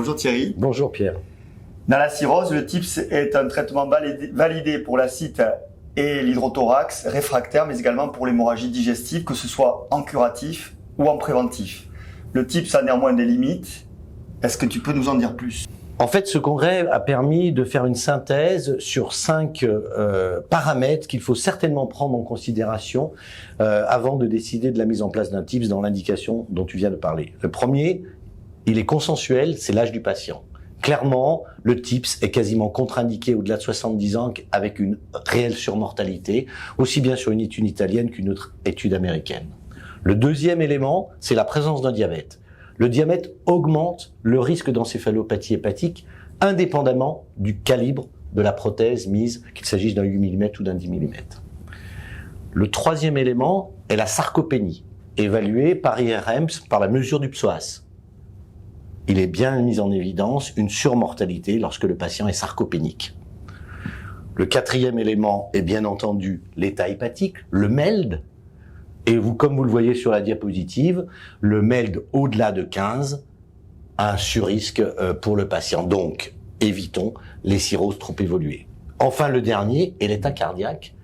Bonjour Thierry. Bonjour Pierre. Dans la cirrhose, le TIPS est un traitement validé pour l'acide et l'hydrothorax réfractaire, mais également pour l'hémorragie digestive, que ce soit en curatif ou en préventif. Le TIPS a néanmoins des limites. Est-ce que tu peux nous en dire plus ? En fait, ce congrès a permis de faire une synthèse sur 5 paramètres qu'il faut certainement prendre en considération avant de décider de la mise en place d'un TIPS dans l'indication dont tu viens de parler. Le premier, il est consensuel, c'est l'âge du patient. Clairement, le TIPS est quasiment contre-indiqué au-delà de 70 ans avec une réelle surmortalité, aussi bien sur une étude italienne qu'une autre étude américaine. Le deuxième élément, c'est la présence d'un diabète. Le diabète augmente le risque d'encéphalopathie hépatique indépendamment du calibre de la prothèse mise, qu'il s'agisse d'un 8 mm ou d'un 10 mm. Le troisième élément est la sarcopénie, évaluée par IRM par la mesure du psoas. Il est bien mis en évidence une surmortalité lorsque le patient est sarcopénique. Le quatrième élément est bien entendu l'état hépatique, le MELD. Et comme vous le voyez sur la diapositive, le MELD au-delà de 15 a un surrisque pour le patient. Donc, évitons les cirrhoses trop évoluées. Enfin, le dernier est l'état cardiaque.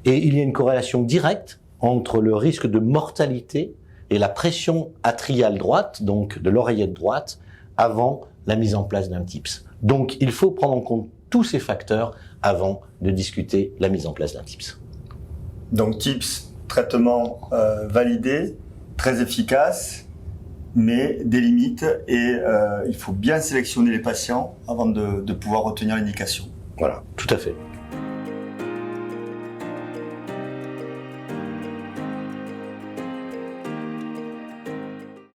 Et il y a une corrélation directe entre le risque de mortalité et la pression atriale droite, donc de l'oreillette droite, avant la mise en place d'un TIPS. Donc, il faut prendre en compte tous ces facteurs avant de discuter la mise en place d'un TIPS. Donc, TIPS, traitement validé, très efficace, mais des limites et il faut bien sélectionner les patients avant de pouvoir retenir l'indication. Voilà, tout à fait.